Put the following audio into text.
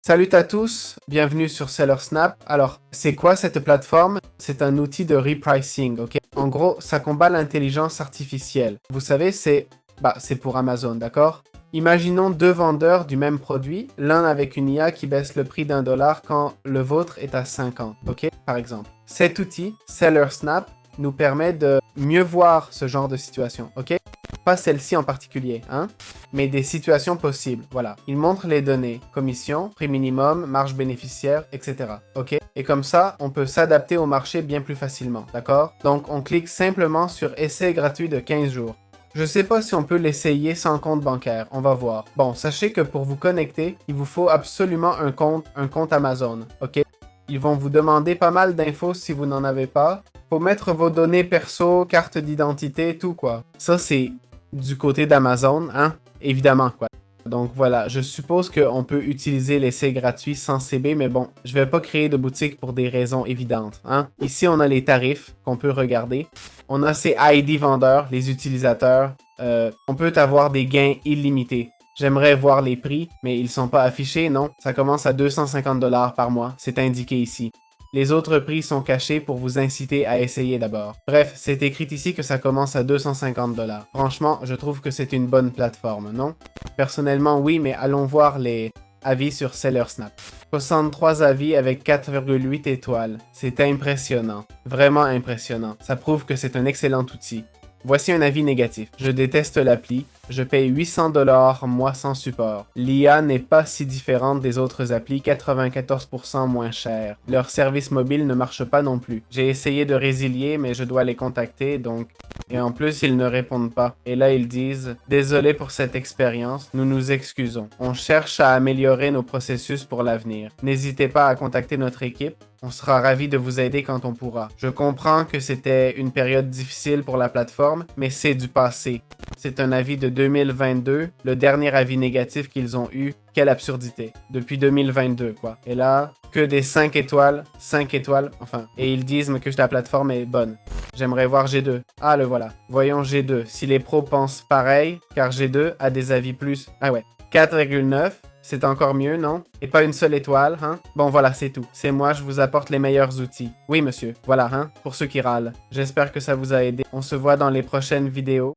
Salut à tous, bienvenue sur SellerSnap. Alors, c'est quoi cette plateforme? C'est un outil de repricing, ok? En gros, ça combat l'intelligence artificielle. Vous savez, c'est pour Amazon, d'accord? Imaginons deux vendeurs du même produit, l'un avec une IA qui baisse le prix d'1$ quand le vôtre est à 50, ok? Par exemple. Cet outil, SellerSnap, nous permet de mieux voir ce genre de situation, ok? Pas celle-ci en particulier, hein? Mais des situations possibles, voilà. Il montre les données, commission, prix minimum, marge bénéficiaire, etc. Ok? Et comme ça, on peut s'adapter au marché bien plus facilement, d'accord? Donc, on clique simplement sur essai gratuit de 15 jours. Je sais pas si on peut l'essayer sans compte bancaire, on va voir. Bon, sachez que pour vous connecter, il vous faut absolument un compte Amazon, ok? Ils vont vous demander pas mal d'infos si vous n'en avez pas. Faut mettre vos données perso, carte d'identité, tout quoi. Ça, c'est du côté d'Amazon, hein? Évidemment, quoi. Donc voilà, je suppose qu'on peut utiliser l'essai gratuit sans CB, mais bon, je vais pas créer de boutique pour des raisons évidentes, hein? Ici, on a les tarifs qu'on peut regarder. On a ces ID vendeurs, les utilisateurs. On peut avoir des gains illimités. J'aimerais voir les prix, mais ils sont pas affichés, non? Ça commence à 250$ par mois, c'est indiqué ici. Les autres prix sont cachés pour vous inciter à essayer d'abord. Bref, c'est écrit ici que ça commence à 250$. Franchement, je trouve que c'est une bonne plateforme, non? Personnellement, oui, mais allons voir les avis sur SellerSnap. 63 avis avec 4,8 étoiles. C'est impressionnant. Vraiment impressionnant. Ça prouve que c'est un excellent outil. Voici un avis négatif. Je déteste l'appli. Je paye 800$ mois sans support. L'IA n'est pas si différente des autres applis, 94% moins cher. Leur service mobile ne marche pas non plus. J'ai essayé de résilier, mais je dois les contacter, donc... Et en plus, ils ne répondent pas. Et là, ils disent « Désolé pour cette expérience, nous nous excusons. On cherche à améliorer nos processus pour l'avenir. N'hésitez pas à contacter notre équipe. On sera ravis de vous aider quand on pourra. Je comprends que c'était une période difficile pour la plateforme, mais c'est du passé. C'est un avis de 2022, le dernier avis négatif qu'ils ont eu. Quelle absurdité. Depuis 2022, quoi. Et là, que des 5 étoiles, enfin. Et ils disent que la plateforme est bonne. J'aimerais voir G2. Ah, le voilà. Voyons G2. Si les pros pensent pareil, car G2 a des avis plus... Ah ouais. 4,9. C'est encore mieux, non? Et pas une seule étoile, hein? Bon, voilà, c'est tout. C'est moi, je vous apporte les meilleurs outils. Oui, monsieur. Voilà, hein? Pour ceux qui râlent. J'espère que ça vous a aidé. On se voit dans les prochaines vidéos.